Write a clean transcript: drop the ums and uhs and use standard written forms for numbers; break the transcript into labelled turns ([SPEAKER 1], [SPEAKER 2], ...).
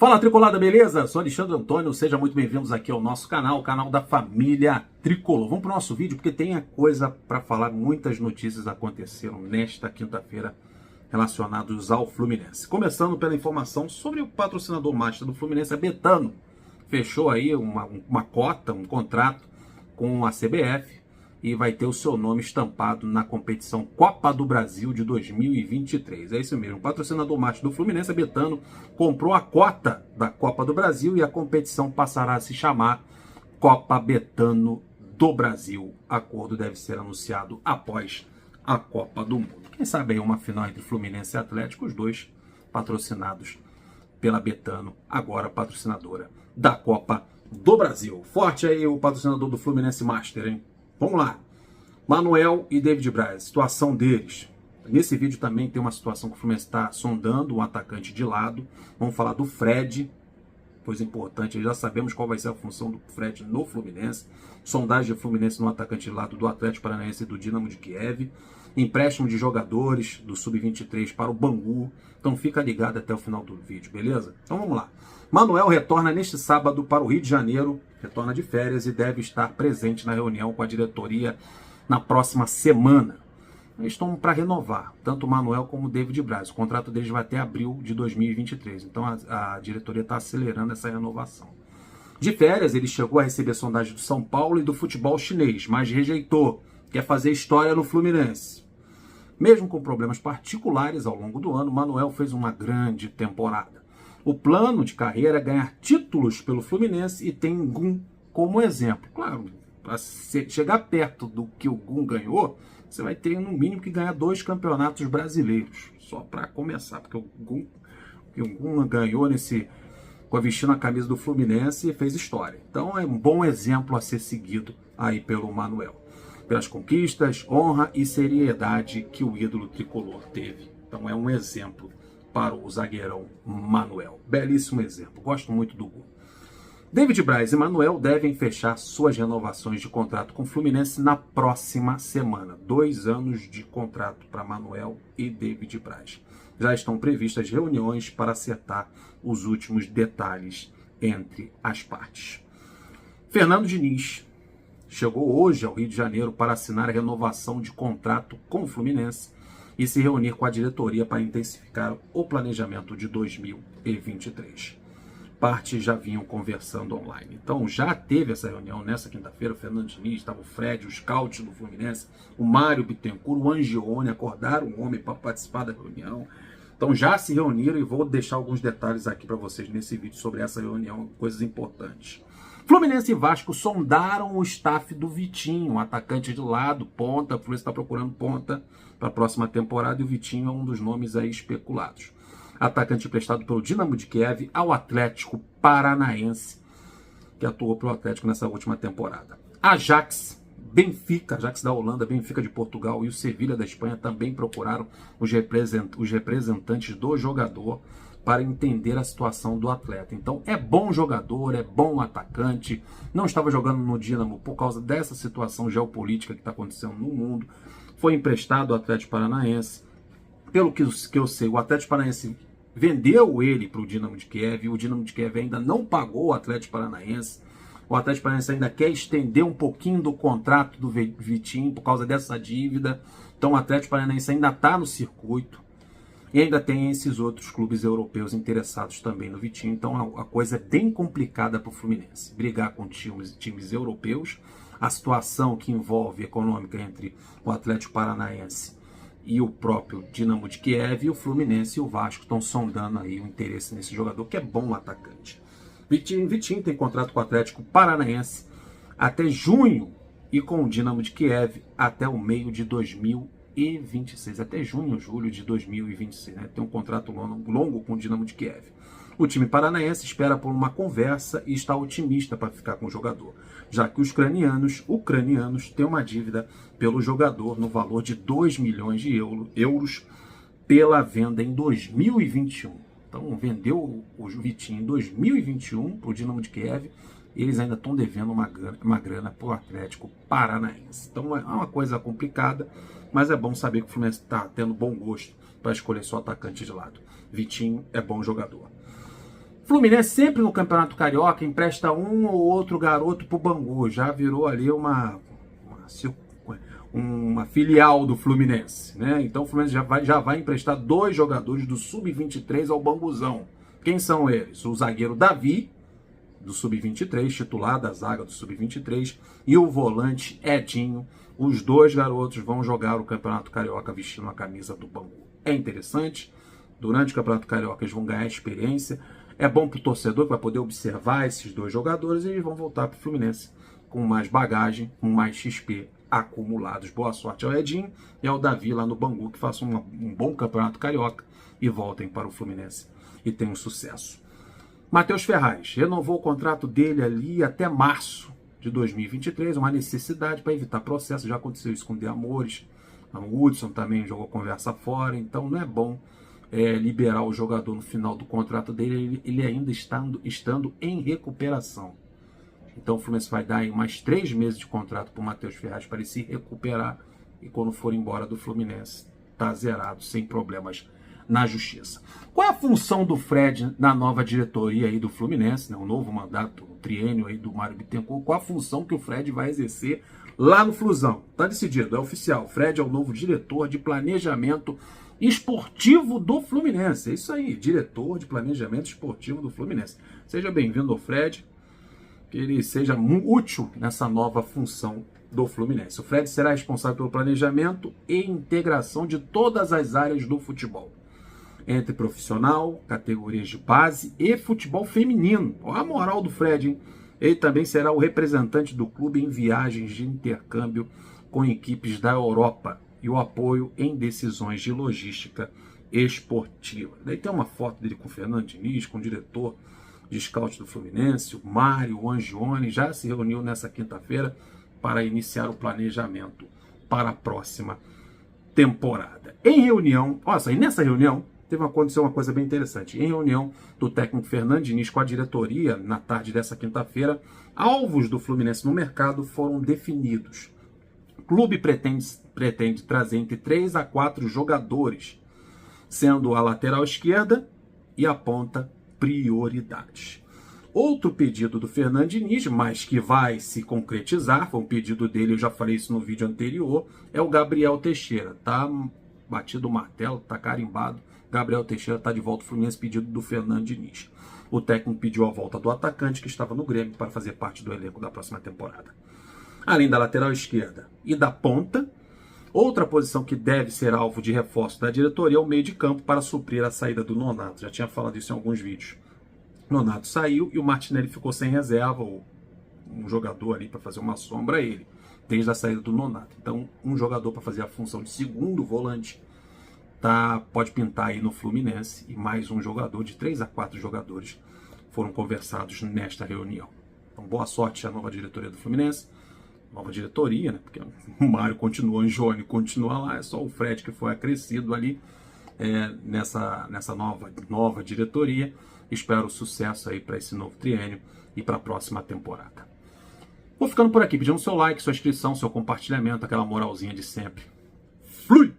[SPEAKER 1] Fala, Tricolada, beleza? Sou Alexandre Antônio, sejam muito bem-vindos aqui ao nosso canal, o canal da família Tricolor. Vamos para o nosso vídeo porque tem coisa para falar, muitas notícias aconteceram nesta quinta-feira relacionadas ao Fluminense. Começando pela informação sobre o patrocinador master do Fluminense, a Betano. Fechou aí uma cota, um contrato com a CBF e vai ter o seu nome estampado na competição Copa do Brasil de 2023. É isso mesmo, o patrocinador master do Fluminense, a Betano, comprou a cota da Copa do Brasil e a competição passará a se chamar Copa Betano do Brasil. Acordo deve ser anunciado após a Copa do Mundo. Quem sabe aí uma final entre Fluminense e Atlético, os dois patrocinados pela Betano, agora patrocinadora da Copa do Brasil. Forte aí o patrocinador do Fluminense Master, hein? Vamos lá. Manuel e David Braz, situação deles. Nesse vídeo também tem uma situação que o Fluminense está sondando um atacante de lado. Vamos falar do Fred, coisa importante, já sabemos qual vai ser a função do Fred no Fluminense. Sondagem do Fluminense no atacante de lado do Atlético Paranaense e do Dinamo de Kiev. Empréstimo de jogadores do Sub-23 para o Bangu. Então fica ligado até o final do vídeo, beleza? Então vamos lá. Manuel retorna neste sábado para o Rio de Janeiro, retorna de férias e deve estar presente na reunião com a diretoria na próxima semana. Eles estão para renovar, tanto o Manuel como o David Braz. O contrato deles vai até abril de 2023, então a diretoria está acelerando essa renovação. De férias, ele chegou a receber sondagem do São Paulo e do futebol chinês, mas rejeitou, quer fazer história no Fluminense. Mesmo com problemas particulares ao longo do ano, Manuel fez uma grande temporada. O plano de carreira é ganhar títulos pelo Fluminense e tem Gum como exemplo. Claro, para chegar perto do que o Gum ganhou, você vai ter no mínimo que ganhar 2 campeonatos brasileiros. Só para começar, porque o Gum ganhou vestindo a camisa do Fluminense e fez história. Então é um bom exemplo a ser seguido aí pelo Manuel. Pelas conquistas, honra e seriedade que o ídolo tricolor teve. Então é um exemplo para o zagueirão Manuel. Belíssimo exemplo. Gosto muito do gol. David Braz e Manuel devem fechar suas renovações de contrato com o Fluminense na próxima semana. 2 anos de contrato para Manuel e David Braz. Já estão previstas reuniões para acertar os últimos detalhes entre as partes. Fernando Diniz chegou hoje ao Rio de Janeiro para assinar a renovação de contrato com o Fluminense e se reunir com a diretoria para intensificar o planejamento de 2023. Partes já vinham conversando online. Então já teve essa reunião nessa quinta-feira. O Fernando Diniz, estava o Fred, o scout do Fluminense, o Mário Bittencourt, o Angione, acordaram o homem para participar da reunião. Então já se reuniram e vou deixar alguns detalhes aqui para vocês nesse vídeo sobre essa reunião, coisas importantes. Fluminense e Vasco sondaram o staff do Vitinho, um atacante de lado, ponta. O Fluminense está procurando ponta para a próxima temporada e o Vitinho é um dos nomes aí especulados. Atacante emprestado pelo Dinamo de Kiev ao Atlético Paranaense, que atuou pelo Atlético nessa última temporada. Ajax, Benfica, Ajax da Holanda, Benfica de Portugal e o Sevilha da Espanha também procuraram os representantes do jogador para entender a situação do atleta. Então é bom jogador, é bom atacante, não estava jogando no Dinamo por causa dessa situação geopolítica que está acontecendo no mundo, foi emprestado ao Atlético Paranaense. Pelo que eu sei, o Atlético Paranaense vendeu ele para o Dinamo de Kiev, o Dinamo de Kiev ainda não pagou o Atlético Paranaense, o Atlético Paranaense ainda quer estender um pouquinho do contrato do Vitinho por causa dessa dívida, então o Atlético Paranaense ainda está no circuito. E ainda tem esses outros clubes europeus interessados também no Vitinho. Então a coisa é bem complicada para o Fluminense. Brigar com times europeus. A situação que envolve econômica entre o Atlético Paranaense e o próprio Dinamo de Kiev. E o Fluminense e o Vasco estão sondando aí o interesse nesse jogador, que é bom atacante. Vitinho tem contrato com o Atlético Paranaense até junho e com o Dinamo de Kiev até o meio de 2026, até junho, julho de 2026, né? Tem um contrato longo com o Dinamo de Kiev. O time paranaense espera por uma conversa e está otimista para ficar com o jogador, já que os ucranianos têm uma dívida pelo jogador no valor de 2 milhões de euros pela venda em 2021. Então vendeu o Vitinho em 2021 para o Dinamo de Kiev. Eles ainda estão devendo uma grana para o Atlético Paranaense. Então é uma coisa complicada, mas é bom saber que o Fluminense está tendo bom gosto para escolher seu atacante de lado. Vitinho é bom jogador. Fluminense sempre no Campeonato Carioca empresta um ou outro garoto pro Bangu. Já virou ali uma filial do Fluminense, né? Então o Fluminense já vai emprestar 2 jogadores do Sub-23 ao Banguzão. Quem são eles? O zagueiro Davi, do Sub-23, titular da zaga do Sub-23, e o volante Edinho. Os 2 garotos vão jogar o Campeonato Carioca vestindo a camisa do Bangu. É interessante. Durante o Campeonato Carioca eles vão ganhar experiência. É bom para o torcedor que vai poder observar esses 2 jogadores e eles vão voltar para o Fluminense com mais bagagem, com mais XP acumulados. Boa sorte ao Edinho e ao Davi lá no Bangu, que façam um bom Campeonato Carioca e voltem para o Fluminense e tenham sucesso. Matheus Ferraz renovou o contrato dele ali até março de 2023, uma necessidade para evitar processo. Já aconteceu isso com o De Amores, o Hudson também jogou conversa fora, então não é bom liberar o jogador no final do contrato dele, ele ainda estando em recuperação. Então o Fluminense vai dar aí mais 3 meses de contrato para o Matheus Ferraz para ele se recuperar e quando for embora do Fluminense tá zerado, sem problemas na justiça. Qual é a função do Fred na nova diretoria aí do Fluminense, né? O novo mandato, o triênio aí do Mário Bittencourt? Qual a função que o Fred vai exercer lá no Flusão? Tá decidido, é oficial. O Fred é o novo diretor de planejamento esportivo do Fluminense. É isso aí, diretor de planejamento esportivo do Fluminense. Seja bem-vindo ao Fred, que ele seja útil nessa nova função do Fluminense. O Fred será responsável pelo planejamento e integração de todas as áreas do futebol, entre profissional, categorias de base e futebol feminino. Olha a moral do Fred, hein? Ele também será o representante do clube em viagens de intercâmbio com equipes da Europa e o apoio em decisões de logística esportiva. Daí tem uma foto dele com o Fernando Diniz, com o diretor de scout do Fluminense, o Mário Angione, já se reuniu nessa quinta-feira para iniciar o planejamento para a próxima temporada. Em reunião, e nessa reunião aconteceu uma coisa bem interessante. Em reunião do técnico Fernando Diniz com a diretoria, na tarde dessa quinta-feira, alvos do Fluminense no mercado foram definidos. O clube pretende trazer entre 3 a 4 jogadores, sendo a lateral esquerda e a ponta prioridades. Outro pedido do Fernando Diniz, mas que vai se concretizar, foi um pedido dele, eu já falei isso no vídeo anterior, é o Gabriel Teixeira. Tá batido o martelo, tá carimbado. Gabriel Teixeira está de volta ao Fluminense, pedido do Fernando Diniz. O técnico pediu a volta do atacante, que estava no Grêmio, para fazer parte do elenco da próxima temporada. Além da lateral esquerda e da ponta, outra posição que deve ser alvo de reforço da diretoria é o meio de campo para suprir a saída do Nonato. Já tinha falado isso em alguns vídeos. Nonato saiu e o Martinelli ficou sem reserva, ou um jogador ali para fazer uma sombra a ele, desde a saída do Nonato. Então, um jogador para fazer a função de segundo volante pode pintar aí no Fluminense, e mais um jogador, de 3 a 4 jogadores foram conversados nesta reunião. Então, boa sorte à nova diretoria do Fluminense. Nova diretoria, né? Porque o Mário continua, o Angione continua lá, é só o Fred que foi acrescido ali nessa nova diretoria. Espero sucesso aí para esse novo triênio e para a próxima temporada. Vou ficando por aqui, pedindo seu like, sua inscrição, seu compartilhamento, aquela moralzinha de sempre. Flui!